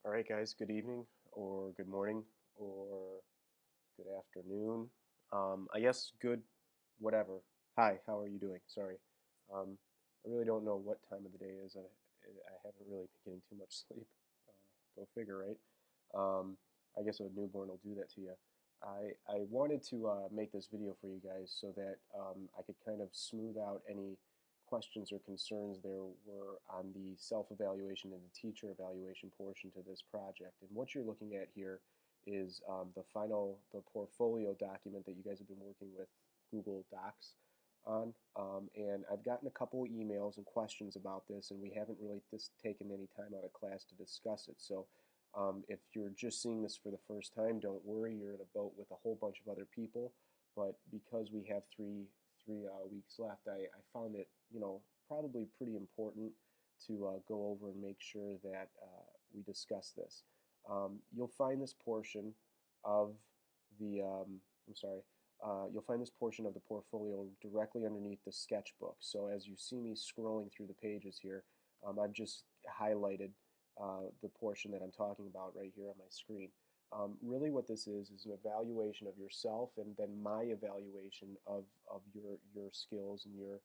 All right, guys, good evening or good morning or good afternoon. I guess good, whatever. Hi, how are you doing? Sorry. I really don't know what time of the day is. I haven't really been getting too much sleep. Go figure, right? I guess a newborn will do that to you. I wanted to make this video for you guys so that I could kind of smooth out any questions or concerns there were on the self-evaluation and the teacher evaluation portion to this project. And what you're looking at here is the portfolio document that you guys have been working with Google Docs on. And I've gotten a couple of emails and questions about this, and we haven't really taken any time out of class to discuss it. So if you're just seeing this for the first time, don't worry, you're in a boat with a whole bunch of other people. But because we have three weeks left, I found it, probably pretty important to go over and make sure that we discuss this. You'll find this portion of the, I'm sorry, you'll find this portion of the portfolio directly underneath the sketchbook. So as you see me scrolling through the pages here, I've just highlighted the portion that I'm talking about right here on my screen. Really what this is an evaluation of yourself and then my evaluation of your skills and your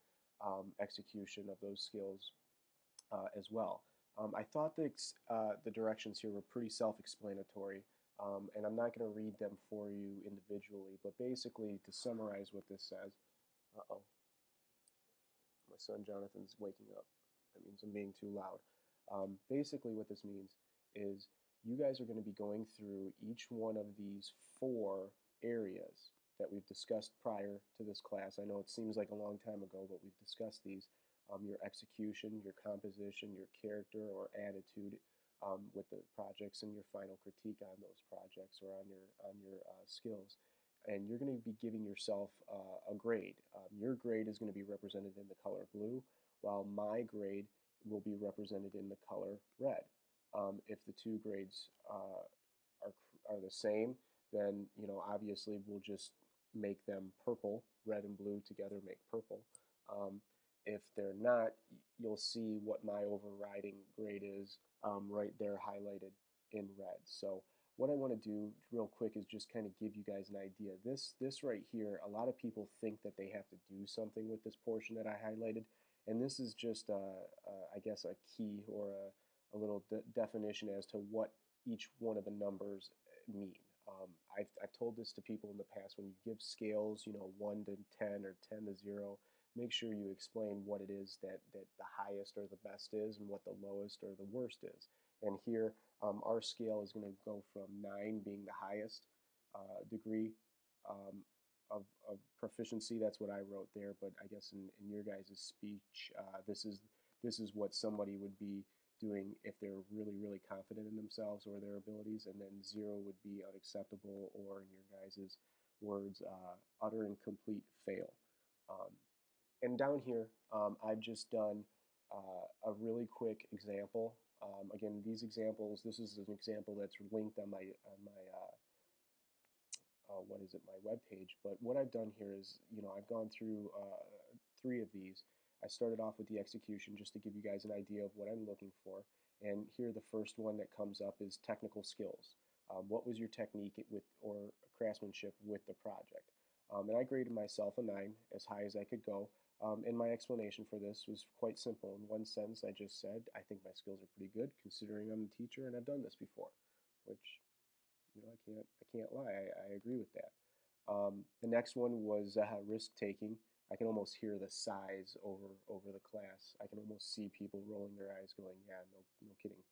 execution of those skills as well. I thought the directions here were pretty self-explanatory, and I'm not going to read them for you individually, but basically to summarize what this says, uh-oh, my son Jonathan's waking up. That means I'm being too loud. Basically what this means is you guys are going to be going through each one of these four areas that we've discussed prior to this class. I know it seems like a long time ago, but we've discussed these. Your execution, your composition, your character or attitude with the projects, and your final critique on those projects or on your skills. And you're going to be giving yourself a grade. Your grade is going to be represented in the color blue, while my grade will be represented in the color red. If the two grades are the same, then obviously we'll just make them purple. Red and blue together make purple. If they're not, you'll see what my overriding grade is right there highlighted in red. So what I want to do real quick is just kind of give you guys an idea. This right here, a lot of people think that they have to do something with this portion that I highlighted, and this is just, I guess, a key or a little definition as to what each one of the numbers mean. I've told this to people in the past. When you give scales, 1 to 10 or 10 to 0, make sure you explain what it is that the highest or the best is and what the lowest or the worst is. And here, our scale is going to go from 9 being the highest degree of proficiency. That's what I wrote there, but I guess in your guys' speech, this is what somebody would be doing if they're really, really confident in themselves or their abilities, and then 0 would be unacceptable, or in your guys' words, utter and complete fail. And down here, I've just done a really quick example. Again, these examples, this is an example that's linked on my my web page. But what I've done here is, I've gone through 3 of these. I started off with the execution just to give you guys an idea of what I'm looking for. And here the first one that comes up is technical skills. What was your technique or craftsmanship with the project? And I graded myself a 9, as high as I could go. And my explanation for this was quite simple. In one sentence, I just said, I think my skills are pretty good considering I'm a teacher and I've done this before, which, I can't lie. I agree with that. The next one was risk taking. I can almost hear the sighs over the class. I can almost see people rolling their eyes, going, "Yeah, no kidding."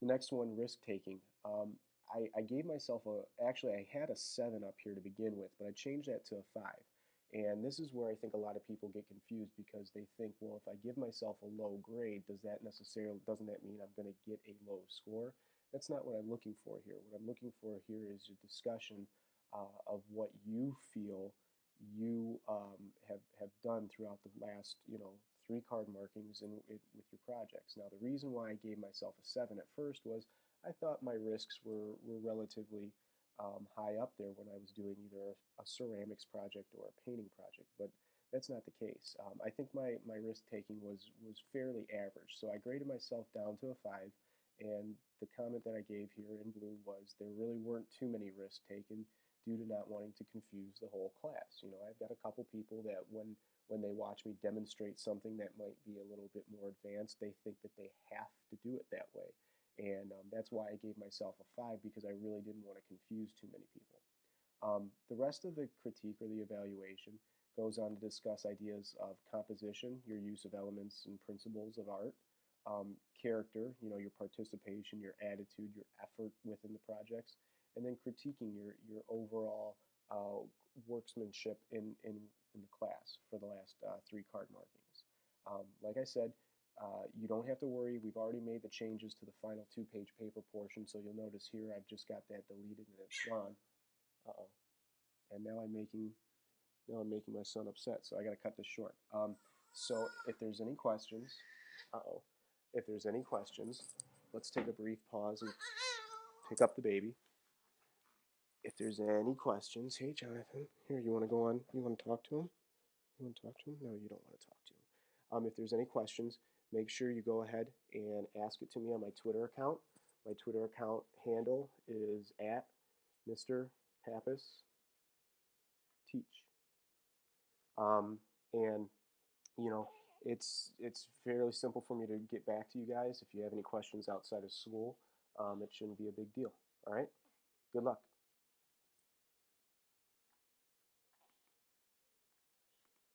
The next one, risk taking. I gave myself actually I had a 7 up here to begin with, but I changed that to a 5. And this is where I think a lot of people get confused, because they think, well, if I give myself a low grade, doesn't that mean I'm going to get a low score? That's not what I'm looking for here. What I'm looking for here is a discussion of what you feel you have done throughout the last, 3 card markings with your projects. Now, the reason why I gave myself a 7 at first was I thought my risks were relatively high up there when I was doing either a ceramics project or a painting project, but that's not the case. I think my risk taking was fairly average, so I graded myself down to a 5, And the comment that I gave here in blue was there really weren't too many risks taken due to not wanting to confuse the whole class. I've got a couple people that when they watch me demonstrate something that might be a little bit more advanced, they think that they have to do it that way. And that's why I gave myself a 5, because I really didn't want to confuse too many people. The rest of the critique or the evaluation goes on to discuss ideas of composition, your use of elements and principles of art, character, your participation, your attitude, your effort within the projects, and then critiquing your overall workmanship in the class for the last 3 card markings. Like I said, you don't have to worry. We've already made the changes to the final 2-page paper portion, so you'll notice here I've just got that deleted and it's gone. Uh-oh. And now I'm making my son upset, so I got to cut this short. So if there's any questions, uh-oh, if there's any questions, let's take a brief pause and pick up the baby. If there's any questions, hey Jonathan, here, you want to go on? You want to talk to him? You want to talk to him? No, you don't want to talk to him. If there's any questions, make sure you go ahead and ask it to me on my Twitter account. My Twitter account handle is at Mr. Pappas Teach. And it's fairly simple for me to get back to you guys. If you have any questions outside of school, it shouldn't be a big deal. All right. Good luck.